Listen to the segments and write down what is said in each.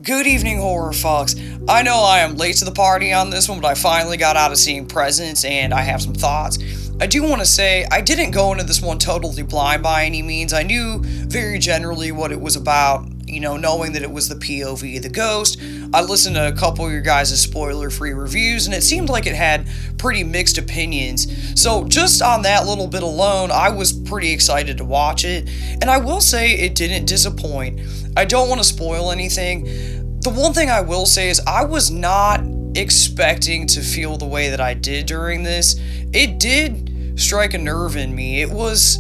Good evening, horror fucks. I know I am late to the party on this one, but I finally got out of seeing Presents and I have some thoughts. I do want to say I didn't go into this one totally blind by any means. I knew very generally what it was about, knowing that it was the POV of the ghost. I listened to a couple of your guys' spoiler-free reviews, and it seemed like it had pretty mixed opinions. So just on that little bit alone, I was pretty excited to watch it, and I will say it didn't disappoint. I don't want to spoil anything. The one thing I will say is I was not expecting to feel the way that I did during this. It did strike a nerve in me. It was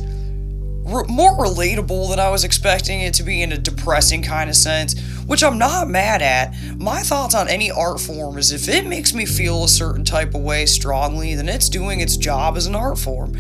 more relatable than I was expecting it to be in a depressing kind of sense, which I'm not mad at. My thoughts on any art form is if it makes me feel a certain type of way strongly, then it's doing its job as an art form.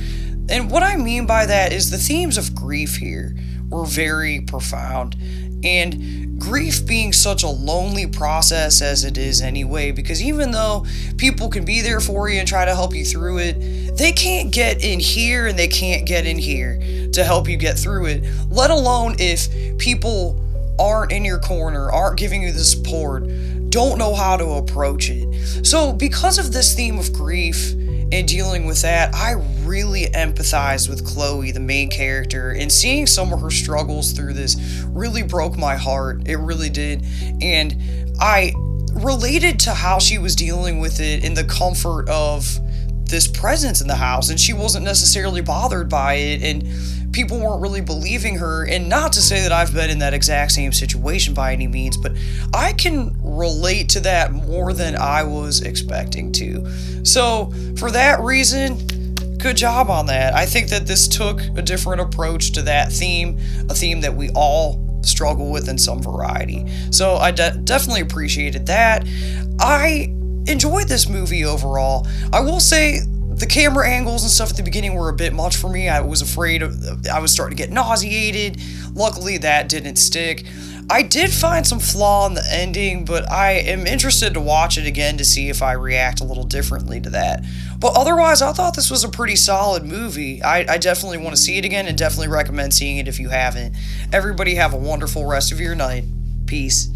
And what I mean by that is the themes of grief here were very profound. And grief being such a lonely process as it is anyway, because even though people can be there for you and try to help you through it, they can't get in here and they can't get in here to help you get through it, let alone if people aren't in your corner, aren't giving you the support, don't know how to approach it. So because of this theme of grief and dealing with that, I really empathized with Chloe, the main character, and seeing some of her struggles through this really broke my heart. It really did. And I related to how she was dealing with it in the comfort of this presence in the house, and she wasn't necessarily bothered by it, and people weren't really believing her. And not to say that I've been in that exact same situation by any means, but I can relate to that more than I was expecting to. So for that reason, good job on that. I think that this took a different approach to that theme, a theme that we all struggle with in some variety. So I definitely appreciated that. I enjoyed this movie overall. I will say the camera angles and stuff at the beginning were a bit much for me. I was afraid I was starting to get nauseated. Luckily, that didn't stick. I did find some flaw in the ending, but I am interested to watch it again to see if I react a little differently to that. But otherwise, I thought this was a pretty solid movie. I definitely want to see it again and definitely recommend seeing it if you haven't. Everybody have a wonderful rest of your night. Peace.